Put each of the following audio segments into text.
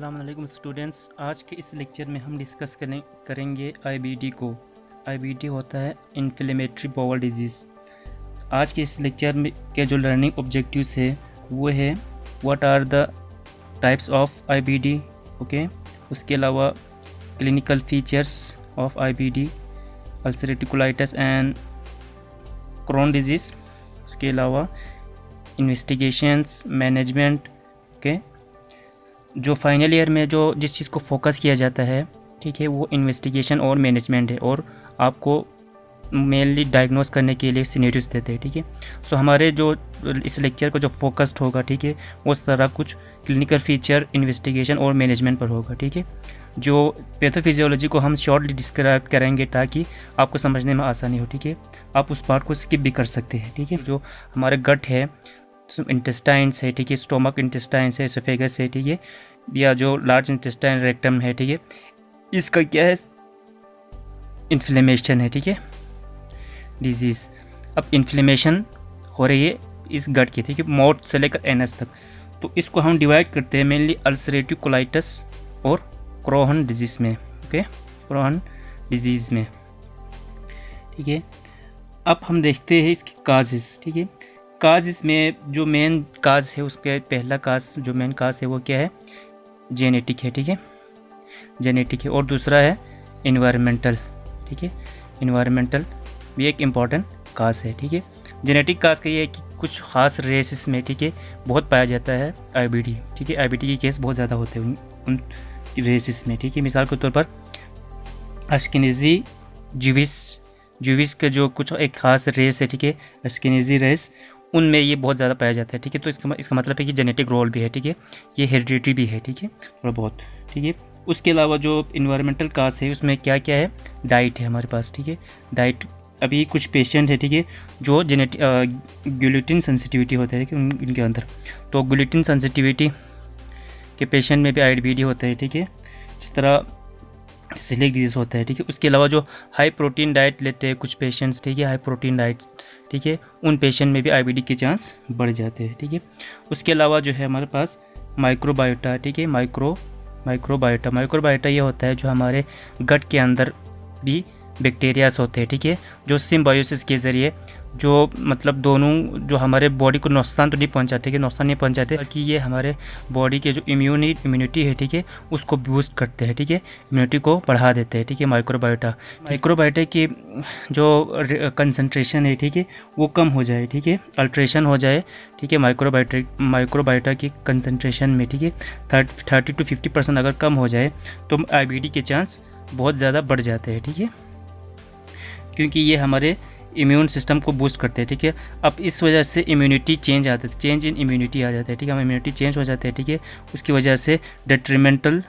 अस्सलाम वालेकुम स्टूडेंट्स। आज के इस लेक्चर में हम डिस्कस करेंगे आईबीडी को। आईबीडी होता है इन्फ्लेमेटरी बाउल डिजीज़। आज के इस लेक्चर में के जो लर्निंग ऑब्जेक्टिव्स है वो है what are the types of IBD, okay. उसके अलावा clinical features of IBD, ulcerative colitis and Crohn disease. उसके अलावा इन्वेस्टिगेशंस, मैनेजमेंट, ओके। जो फाइनल ईयर में जो जिस चीज़ को फोकस किया जाता है, ठीक है, वो इन्वेस्टिगेशन और मैनेजमेंट है, और आपको मेनली डायग्नोस करने के लिए सिनेरियोस देते हैं, ठीक है। सो हमारे जो इस लेक्चर को जो फोकस्ड होगा, ठीक है, वो सारा कुछ क्लिनिकल फीचर, इन्वेस्टिगेशन और मैनेजमेंट पर होगा, ठीक है। जो पैथोफिजियोलॉजी को हम शॉर्टली डिस्क्राइब करेंगे ताकि आपको समझने में आसानी हो, ठीक है। आप उस पार्ट को स्किप भी कर सकते हैं, ठीक है। जो हमारे गट है, इंटेस्टाइन्स है, ठीक है, स्टोमक इंटेस्टाइन्स है, एसोफेगस है, ठीक है, या जो लार्ज इंटेस्टाइन रेक्टम है, ठीक है, इसका क्या है, इन्फ्लेमेशन है, ठीक है, डिजीज़। अब इन्फ्लेमेशन हो रही है इस गट की, ठीक है, माउथ से लेकर एनस तक। तो इसको हम डिवाइड करते हैं मेनली अल्सरेटिव कोलाइटिस और क्रोहन डिजीज़ में, ओके, क्रोहन डिजीज़ में, ठीक है। अब हम देखते हैं इसकी काजेस, ठीक है। काज इसमें जो मेन काज है, उसके पहला काज जो मेन काज है वो क्या है, जेनेटिक है, ठीक है, जेनेटिक है। और दूसरा है इन्वायरमेंटल, ठीक है, इन्वायरमेंटल भी एक इम्पॉर्टेंट काज है, ठीक है। जेनेटिक काज का ये है कि कुछ खास रेसेस में, ठीक है, बहुत पाया जाता है आईबीडी, ठीक है। आईबीडी के केस बहुत ज़्यादा होते हैं उन रेसेस में, ठीक है। मिसाल के तौर पर अश्केनाज़ी ज्यूइश का जो कुछ एक खास रेस है, ठीक है, अश्केनाज़ी रेस, उनमें ये बहुत ज़्यादा पाया जाता है, ठीक है। तो इसका मतलब है कि जेनेटिक रोल भी है, ठीक है, ये हेरिडिटी भी है, ठीक है, थोड़ा बहुत, ठीक है। उसके अलावा जो इन्वायरमेंटल काज है उसमें क्या क्या है, डाइट है हमारे पास, ठीक है, डाइट। अभी कुछ पेशेंट है, ठीक है, जो ग्लूटिन सेंसिटिविटी होता है, ठीक है, उनके अंदर, तो ग्लूटिन सेंसिटिविटी के पेशेंट में भी आईबीडी होता है, ठीक है। इस तरह सिलिक डिजीज़ होता है, ठीक है। उसके अलावा जो हाई प्रोटीन डाइट लेते हैं कुछ पेशेंट्स, ठीक है, हाई प्रोटीन डाइट, ठीक है, उन पेशेंट में भी आईबीडी के चांस बढ़ जाते हैं, ठीक है। उसके अलावा जो है हमारे पास माइक्रोबायोटा, ठीक है, माइक्रोबायोटा ये होता है जो हमारे गट के अंदर भी बैक्टीरियाज होते हैं, ठीक है, जो सिम्बायोसिस के ज़रिए जो मतलब दोनों जो हमारे बॉडी को नुकसान तो नहीं पहुंचाते, कि नुकसान नहीं पहुंचाते, बल्कि ये हमारे बॉडी के जो इम्यूनिटी है, ठीक है, उसको बूस्ट करते हैं, ठीक है, इम्यूनिटी को बढ़ा देते हैं, ठीक है। माइक्रोबायोटा की जो कंसंट्रेशन है, ठीक है, वो कम हो जाए, ठीक है, अल्ट्रेशन हो जाए, ठीक है, माइक्रोबायोटा की कंसंट्रेशन में, ठीक है, 30 to 50% अगर कम हो जाए तो आईबीडी के चांस बहुत ज़्यादा बढ़ जाते हैं, ठीक है, क्योंकि ये हमारे इम्यून सिस्टम को बूस्ट करते हैं, ठीक है। अब इस वजह से इम्यूनिटी चेंज इन इम्यूनिटी आ जाता है, ठीक है, हम इम्यूनिटी चेंज हो जाते हैं, ठीक है। उसकी वजह से डेट्रीमेंटल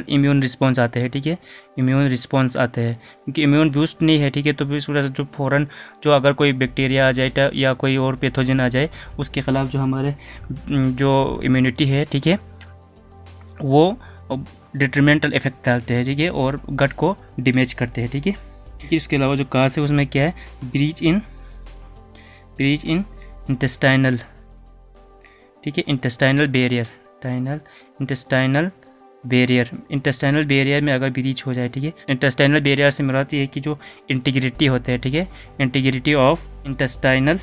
इम्यून रिस्पॉन्स आते हैं, ठीक है, इम्यून रिस्पॉन्स आते हैं, क्योंकि इम्यून बूस्ट नहीं है, ठीक है। तो इस वजह से जो फ़ौरन जो अगर कोई बैक्टीरिया आ जाए या कोई और पैथोजन आ जाए, उसके ख़िलाफ़ जो हमारे जो इम्यूनिटी है, ठीक है, वो डेट्रीमेंटल इफेक्ट डालते हैं, ठीक है, और गट को डैमेज करते हैं, ठीक है। इसके अलावा जो काज है उसमें क्या है, ब्रीच इन इंटेस्टाइनल, ठीक है, इंटेस्टाइनल बैरियर में अगर ब्रीच हो जाए, ठीक है। इंटेस्टाइनल बैरियर से मुराद ये है कि जो इंटीग्रिटी होता है, ठीक है, इंटीग्रिटी ऑफ इंटेस्टाइनल,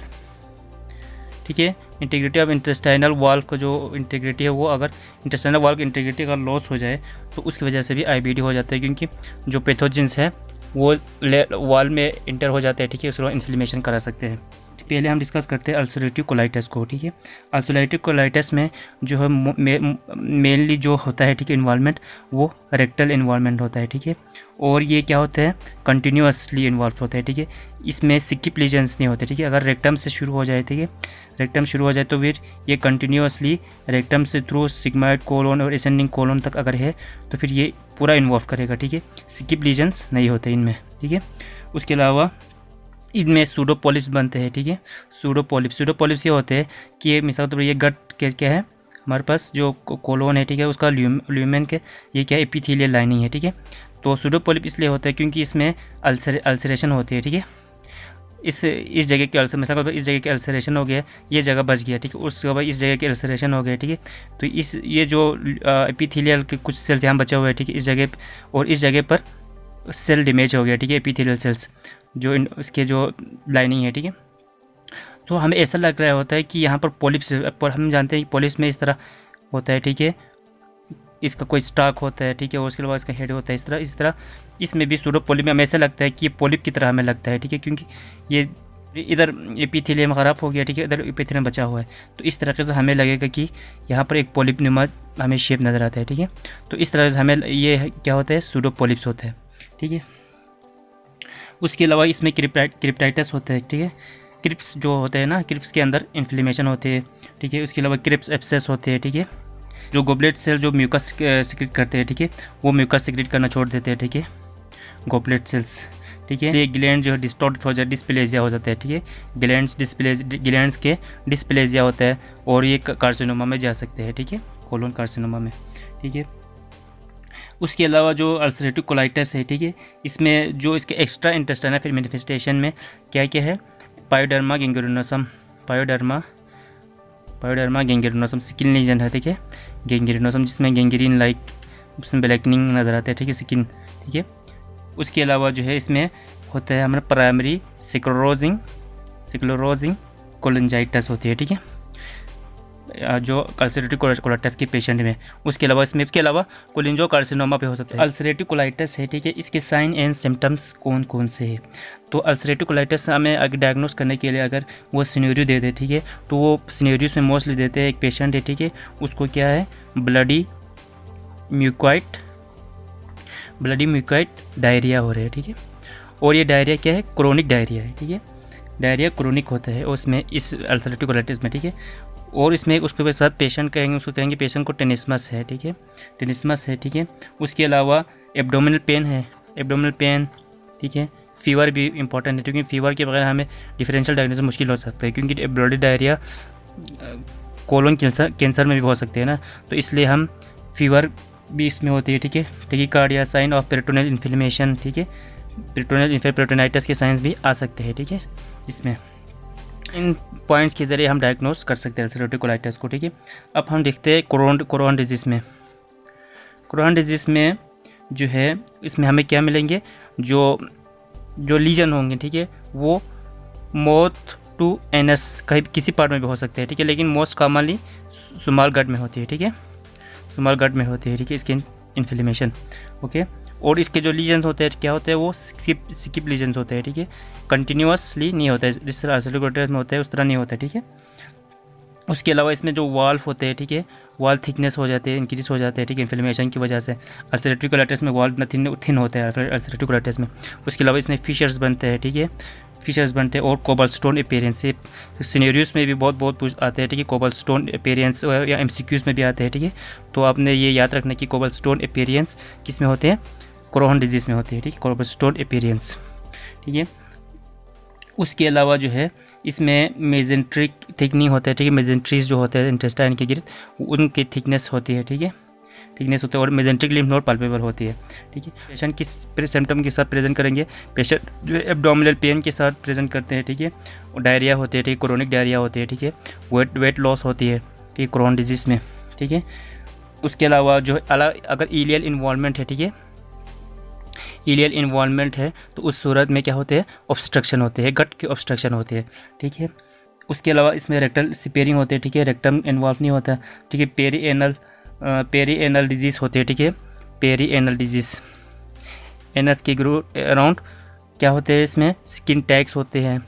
ठीक है, इंटीग्रिटी ऑफ इंटेस्टाइनल वाल का जो इंटीग्रिटी है, वो अगर इंटेस्टाइनल वाल की इंटीग्रिटी अगर लॉस हो जाए तो उसकी वजह से भी आईबीडी हो जाता है, क्योंकि जो पैथोजेंस है वो वाल में इंटर हो जाते हैं, ठीक है, उसको इन्फ्लेमेशन करा सकते हैं। पहले हम डिस्कस करते हैं अल्सरेटिव कोलाइटिस को, ठीक है। अल्सरेटिव कोलाइटिस में जो है मेनली जो होता है, ठीक है, इन्वॉल्वमेंट, वो रेक्टल इन्वॉल्वमेंट होता है, ठीक है, और ये क्या होता है, कंटिन्यूसली इन्वॉल्व होता है, ठीक है। इसमें सिक्किप लीजन्स नहीं होते, ठीक है। अगर रेक्टम से शुरू हो जाए, ठीक है, रेक्टम शुरू हो जाए तो फिर ये कंटिन्यूसली रेक्टम से थ्रू सिग्मॉइड कोलोन और असेंडिंग कोलोन तक अगर है तो फिर ये पूरा इन्वॉल्व करेगा, ठीक है। सिक्किप लीजन्स नहीं होते इनमें, ठीक है। उसके अलावा इनमें सूडोपोलिप्स बनते हैं, ठीक है। सूडोपोलिप्स ये होते हैं कि ये मिसाल तो ये गट क्या है हमारे पास जो कोलोन है, ठीक है, उसका ल्यूमेन के ये क्या है, एपिथेलियल लाइनिंग है, ठीक है। तो सूडोपोलिप इसलिए होता है क्योंकि इसमें अल्सरेशन होती है, ठीक है। इस जगह के अल्सर में इस जगह के अल्सरेशन हो गया, ये जगह बच गया, ठीक है। उसके बाद इस जगह के अल्सरेशन हो गया, ठीक है। तो ये जो एपिथेलियल के कुछ सेल्स यहाँ बचे हुए हैं, ठीक है, इस जगह और इस जगह पर सेल डैमेज हो गया, ठीक है, एपिथेलियल सेल्स जो इसके जो लाइनिंग है, ठीक है। तो हमें ऐसा लग रहा होता है कि यहाँ पर पॉलिप्स, हम जानते हैं कि पॉलिप्स में इस तरह होता है, ठीक है, इसका कोई स्टॉक होता है, ठीक है, और उसके बाद इसका हेड होता है, इस तरह इसमें भी सूडो पॉलिप में हमें ऐसा लगता है कि ये पॉलिप की तरह हमें लगता है, ठीक है, क्योंकि ये इधर एपिथेलियम ख़राब हो गया, ठीक है, इधर एपिथेलियम बचा हुआ है। तो इस तरीके से हमें लगेगा कि यहाँ पर एक पॉलिप नुमा हमें शेप नज़र आता है, ठीक है। तो इस तरह से हमें ये क्या होता है, सूडो पॉलिप्स होता है, ठीक है। उसके अलावा इसमें क्रिप्टाइटस होता है, ठीक है। क्रिप्स जो होते हैं ना, क्रिप्स के अंदर इन्फ्लेमेशन होते हैं, ठीक है। उसके अलावा क्रिप्स एब्सेस होते हैं, ठीक है। जो गोबलेट सेल जो म्यूकस सिक्रेट करते हैं, ठीक है, वो म्यूकस सिक्रेट करना छोड़ देते हैं, ठीक है, गोबलेट सेल्स, ठीक है। ये ग्लैंड जो है डिस्टॉर्ट हो जाए, डिस्प्लेजिया हो जाता है, ठीक है। ग्लैंड्स के डिस्प्लेजिया होता है और ये कार्सिनोमा में जा सकते हैं, ठीक है, कोलोन कार्सिनोमा में, ठीक है। उसके अलावा जो अल्सरेटिव कोलाइटिस है, ठीक है, इसमें जो इसके एक्स्ट्रा इंटेस्टाइनल फिर मैनिफेस्टेशन में क्या क्या है, पायोडर्मा गैंग्रेनोसम स्किन लीजन है, ठीक है, गैंग्रेनोसम जिसमें गैंग्रीन लाइक उसमें ब्लैकनिंग नज़र आता है, ठीक है, स्किन, ठीक है। उसके अलावा जो है इसमें होता है हमारा प्राइमरी सिक्लोरोजिंग कोलेंजाइटिस होती है, ठीक है, जो अल्सरेटिव कोलाइटिस के पेशेंट में। उसके अलावा कोलिंजो कार्सिनोमा पे हो सकता है। अल्सरेटिव कोलाइटिस है, ठीक है, इसके साइन एंड सिम्टम्स कौन कौन से हैं। तो अल्सरेटिव कोलाइटिस हमें अगर डायग्नोस करने के लिए अगर वो सिनेरियो दे दे, ठीक है, तो वो सिनेरियोस में मोस्टली देते हैं एक पेशेंट है, ठीक है, उसको क्या है, ब्लडी म्यूकोइड डायरिया हो रहा है, ठीक है। और ये डायरिया क्या है, क्रोनिक डायरिया है, ठीक है, डायरिया क्रोनिक होता है उसमें, इस अल्सरेटिव कोलाइटिस में, ठीक है। और इसमें उसके साथ पेशेंट कहेंगे पेशेंट को टेनिस्मस है, ठीक है, ठीक है। उसके अलावा एब्डोमिनल पेन, ठीक है। फीवर भी इंपॉर्टेंट है, क्योंकि फीवर के बगैर हमें डिफरेंशियल डायग्नोसिस मुश्किल हो सकता है, क्योंकि ब्लडी डायरिया कोलोन कैंसर में भी हो सकते हैं ना, तो इसलिए हम फीवर भी इसमें होती है, ठीक है। Tachycardia, sign of peritoneal inflammation, ठीक है, पेरिटोनाइटिस के साइंस भी आ सकते हैं, ठीक है। इसमें इन पॉइंट्स के ज़रिए हम डायग्नोस कर सकते हैं अल्सरेटिव कोलाइटिस को, ठीक है। अब हम देखते हैं क्रोहन डिजीज़ में जो है इसमें हमें क्या मिलेंगे, जो लीजन होंगे, ठीक है, वो माउथ टू एनस कहीं किसी पार्ट में भी हो सकते हैं, ठीक है, लेकिन मोस्ट कॉमनली स्मॉल गट में होती है, ठीक है, ठीक है, इसकी इन्फ्लेमेशन, ओके। और इसके जो लीजन्स होते हैं क्या होते हैं, वो स्किप लीजन्स होते हैं, ठीक है, कंटिन्यूसली नहीं होता है, जिस तरह अल्सरेटिव कोलाइटिस में होता है उस तरह नहीं होता है, ठीक है। उसके अलावा इसमें जो वाल्व होते हैं, ठीक है, वाल थिकनेस हो जाते हैं, इंक्रीज हो जाते हैं, ठीक है, इन्फ्लेमेशन की वजह से। अल्सरेटिव कोलाइटिस में वाल्व थिन होते हैं अल्सरेटिव कोलाइटिस में। उसके अलावा इसमें फिशर्स बनते हैं, ठीक है, और कोबलस्टोन अपीयरेंस सिनेरियोस में भी बहुत आते हैं, ठीक है, कोबलस्टोन अपीयरेंस या एमसीक्यूज में भी आते हैं, ठीक है। तो आपने ये याद रखना कि कोबलस्टोन अपीयरेंस किस में होते हैं, क्रोहन डिजीज़ में होती है, ठीक है, कोबलस्टोन अपीयरेंस, ठीक है। उसके अलावा जो है इसमें मेजेंट्रिक थिकनिंग होता है, ठीक है, मेजेंट्रीज जो होते हैं इंटेस्टाइन के गिर्द उनकी थिकनेस होती है, ठीक है, और मेजेंट्रिक लिम्फ नोड पाल्पेबल होती है, ठीक है। पेशेंट किस सिम्टम के साथ प्रेजेंट करेंगे, पेशेंट जो एब्डोमिनल पेन के साथ प्रेजेंट करते हैं, ठीक है, और डायरिया होती है, ठीक है, क्रोनिक डायरिया होती है, ठीक है, वेट लॉस होती है, ठीक है, क्रोहन डिजीज़ में, ठीक है। उसके अलावा जो अगर इलियल इन्वॉल्वमेंट है, ठीक है, तो उस सूरत में क्या होते हैं, ऑब्स्ट्रक्शन होते हैं, गट के ऑब्स्ट्रक्शन होते हैं, ठीक है। उसके अलावा इसमें रेक्टल स्पेयरिंग होते हैं, ठीक है, रेक्टम इन्वॉल्व नहीं होता, ठीक है। पेरी एनल डिजीज़ होते हैं, ठीक है, पेरी एनल डिजीज़ एनस के अराउंड क्या होते हैं, इसमें स्किन टैग्स होते हैं,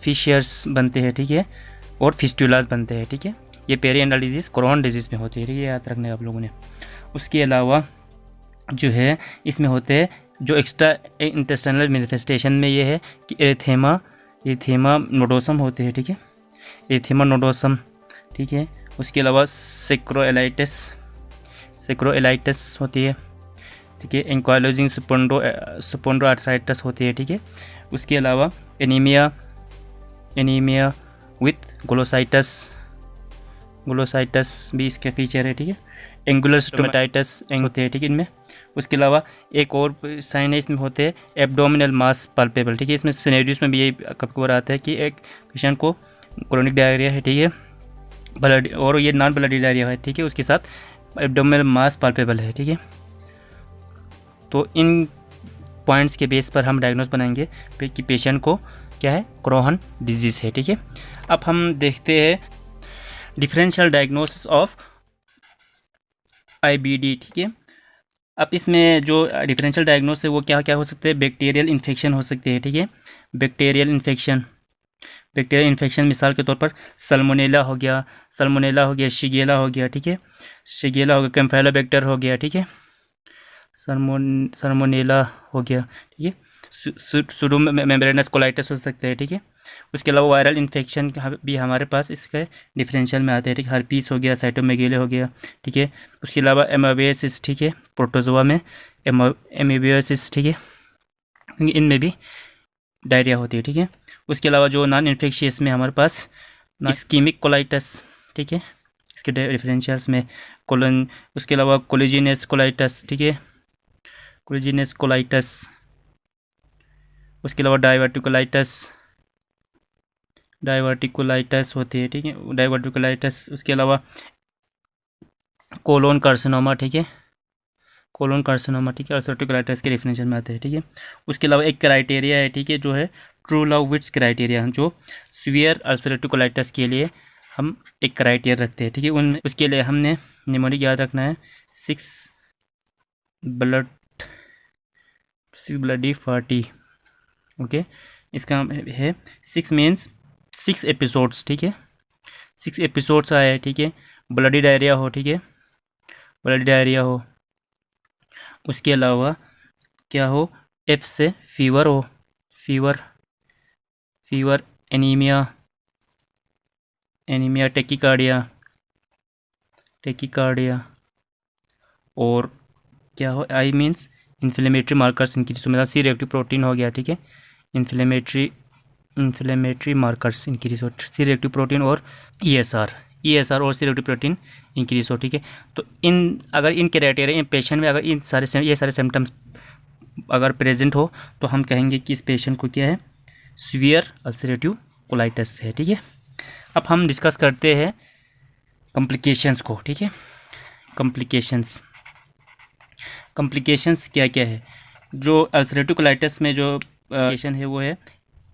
फिशर्स बनते हैं, ठीक है, और फिस्टुलास बनते हैं, ठीक है। ये perianal disease Crohn disease में होती है, ठीक है, याद रखना है आप लोगों ने। उसके अलावा जो है इसमें होते हैं जो एक्स्ट्रा इंटेस्टाइनल मैनिफेस्टेशन में ये है कि एरिथेमा नोडोसम होते हैं, ठीक है, एरिथेमा नोडोसम, ठीक है। उसके अलावा सेक्रोएलाइटिस होती है, ठीक है, एंकाइलोजिंग स्पोंडो आर्थराइटिस होती है, ठीक है। उसके अलावा एनीमिया विथ ग्लोसाइटिस ग्लोसाइटस भी इसके फीचर है, ठीक है। एंगुलर स्टोमेटाइटिस होते हैं, ठीक है, इनमें। उसके अलावा एक और साइन है इसमें होते हैं एब्डोमिनल मास पल्पेबल, ठीक है। इसमें सिनेरियोस में भी यही कभी कभार आता है कि एक पेशेंट को क्रोनिक डायरिया है, ठीक है, ब्लड, और ये नॉन ब्लडी डायरिया है, ठीक है, उसके साथ एब्डोमिनल मास पल्पेबल है, ठीक है। तो इन पॉइंट्स के बेस पर हम डायग्नोस बनाएंगे कि पेशेंट को क्या है, क्रोहन डिजीज़ है, ठीक है। अब हम देखते हैं डिफरेंशियल डायग्नोसिस ऑफ IBD, ठीक है। अब इसमें जो डिफरेंशियल डायग्नोसिस है वो क्या क्या हो सकते हैं, बैक्टीरियल इन्फेक्शन हो सकते हैं, ठीक है। बैक्टीरियल इन्फेक्शन मिसाल के तौर पर सल्मोनेला हो गया, शिगेला हो गया, ठीक है, शिगेला हो गया, कैम्फैलोबैक्टर हो गया, ठीक है, सल्मोनेला हो गया, ठीक है, सुडो मेम्ब्रेनस कोलाइटिस हो सकते हैं, ठीक है। उसके अलावा वायरल इन्फेक्शन भी हमारे पास इसके डिफरेंशियल में आते हैं, ठीक है, हर्पीस हो गया, साइटोमेगाले हो गया, ठीक है। उसके अलावा एमोबियासिस, ठीक है, प्रोटोजोआ में एमोबियासिस, ठीक है, इनमें भी डायरिया होती है, ठीक है। उसके अलावा जो नॉन इन्फेक्शियस में हमारे पास इस्कीमिक कोलाइटिस, ठीक है, इसके डिफरेंशियल्स में कोलन, उसके अलावा कोलिजिनस कोलाइटिस, ठीक है, कोलिजिनस कोलाइटिस। उसके अलावा डाइवर्टिकुलाइटिस होती है, ठीक है, डाइवर्टिकुलाइटिस। उसके अलावा कोलोन कार्सिनोमा, ठीक है, कोलोन कार्सिनोमा, ठीक है, अल्सरेटिव के डिफिनेशन में आते हैं, ठीक है। उसके अलावा एक क्राइटेरिया है, ठीक है, जो है ट्रू-लव-विट्स क्राइटेरिया, जो सीवियर अल्सरेटिव कोलाइटिस के लिए हम एक क्राइटेरिया रखते हैं, ठीक है। उसके लिए हमने निमोनिक याद रखना है 6 ब्लडी 40, ओके। इसका है 6 मीन्स 6 एपिसोड्स, ठीक है, 6 एपिसोड्स आए, ठीक है, ब्लडी डायरिया हो, ठीक है, ब्लडी डायरिया हो। उसके अलावा क्या हो, F से फीवर हो, फीवर, एनीमिया, टेकिकार्डिया, और क्या हो, I means inflammatory markers increase, मतलब सी रिएक्टिव प्रोटीन हो गया, ठीक है, इन्फ्लेमेटरी मार्कर्स इंक्रीज हो, सी रिएक्टिव प्रोटीन और ESR और सी रिएक्टिव प्रोटीन इंक्रीज हो, ठीक है। तो अगर इन क्राइटेरिया इन पेशेंट में अगर ये सारे सिम्टम्स अगर प्रेजेंट हो तो हम कहेंगे कि इस पेशेंट को क्या है, सीवियर अल्सरेटिव कोलाइटिस है, ठीक है। अब हम डिस्कस करते हैं कॉम्प्लिकेशंस को, ठीक है। कॉम्प्लिकेशंस क्या क्या है, जो अल्सरेटिव कोलाइटिस में जो कॉम्प्लिकेशन है वो है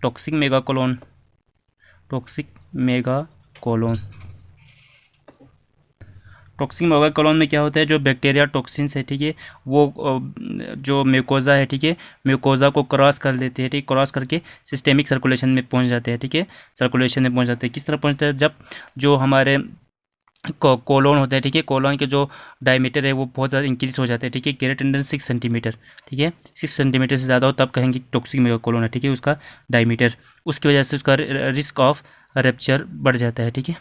टॉक्सिक मेगाकोलोन में क्या होता है, जो बैक्टीरिया टॉक्सिन्स है, ठीक है, वो जो म्यूकोजा है, ठीक है, म्यूकोजा को क्रॉस कर लेते हैं, ठीक, क्रॉस करके सिस्टेमिक सर्कुलेशन में पहुंच जाते हैं, ठीक है, सर्कुलेशन में पहुंच जाते हैं। किस तरह पहुंचते हैं, जब जो हमारे कोलोन होता है, ठीक है, कोलोन के जो डायमीटर है वो बहुत ज़्यादा इंक्रीज हो जाते हैं, ठीक है, ग्रेटर देन 6 सेंटीमीटर, ठीक है, 6 सेंटीमीटर से ज़्यादा हो तब कहेंगे टॉक्सिक मेगाकोलोन है, ठीक है, उसका डायमीटर, उसकी वजह से उसका रिस्क ऑफ रप्चर बढ़ जाता है, ठीक है,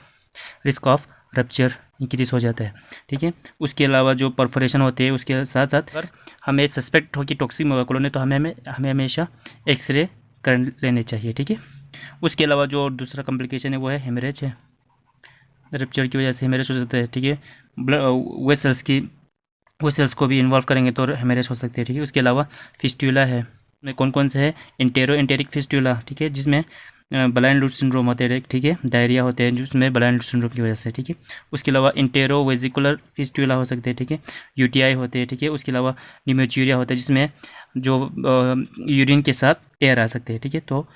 रिस्क ऑफ रप्चर इंक्रीज हो जाता है, ठीक है। उसके अलावा जो परफोरेशन होते हैं उसके साथ साथ अगर हमें सस्पेक्ट हो कि टॉक्सिक मेगाकोलोन है तो हमें हमेशा एक्सरे कर लेने चाहिए, ठीक है। उसके अलावा जो दूसरा कॉम्प्लिकेशन है वो है हेमरेज है, रप्चर की वजह से हेमरेज हो जाता है, ठीक है, वो सेल्स को भी इन्वॉल्व करेंगे तो हेमरेज हो सकते हैं, ठीक है। उसके अलावा फिस्टुला है, में कौन कौन से है, एंटेरिक फिस्टुला, ठीक है, जिसमें ब्लाइंड लूट सिंड्रोम होते हैं, ठीक है, डायरिया होते हैं जिसमें ब्लाइंड लूट सिंड्रोम की वजह से, ठीक है। उसके अलावा इंटेरोवेजिकुलर फिस्टुला हो सकते हैं, ठीक है, UTI होते हैं, ठीक है। उसके अलावा न्यूमोचूरिया होता है जिसमें जो यूरिन के साथ एयर आ सकते हैं, ठीक है, तो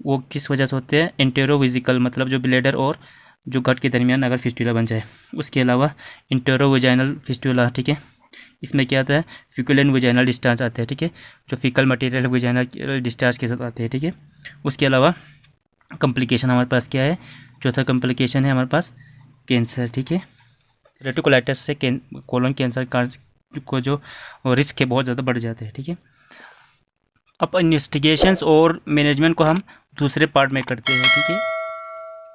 वो किस वजह से होते हैं, इंटेरोवेजिकल, मतलब जो ब्लैडर और जो गट के दरमियान अगर फिस्टुला बन जाए। उसके अलावा इंटेरोवेजाइनल फिस्टुला, ठीक है, इसमें क्या आता है, फिकल एंड वेजाइनल डिस्चार्ज आते हैं, ठीक है, जो फिकल मटेरियल वेजाइनल डिस्चार्ज के साथ आते हैं, ठीक है। उसके अलावा कॉम्प्लिकेशन हमारे पास क्या है, चौथा कॉम्प्लिकेशन है हमारे पास कैंसर, ठीक है, रेटिकुलाइटिस से कोलन कैंसर को जो रिस्क है बहुत ज़्यादा बढ़ जाते हैं, ठीक है। अब इन्वेस्टिगेशंस और मैनेजमेंट को हम दूसरे पार्ट में करते हैं, ठीक है।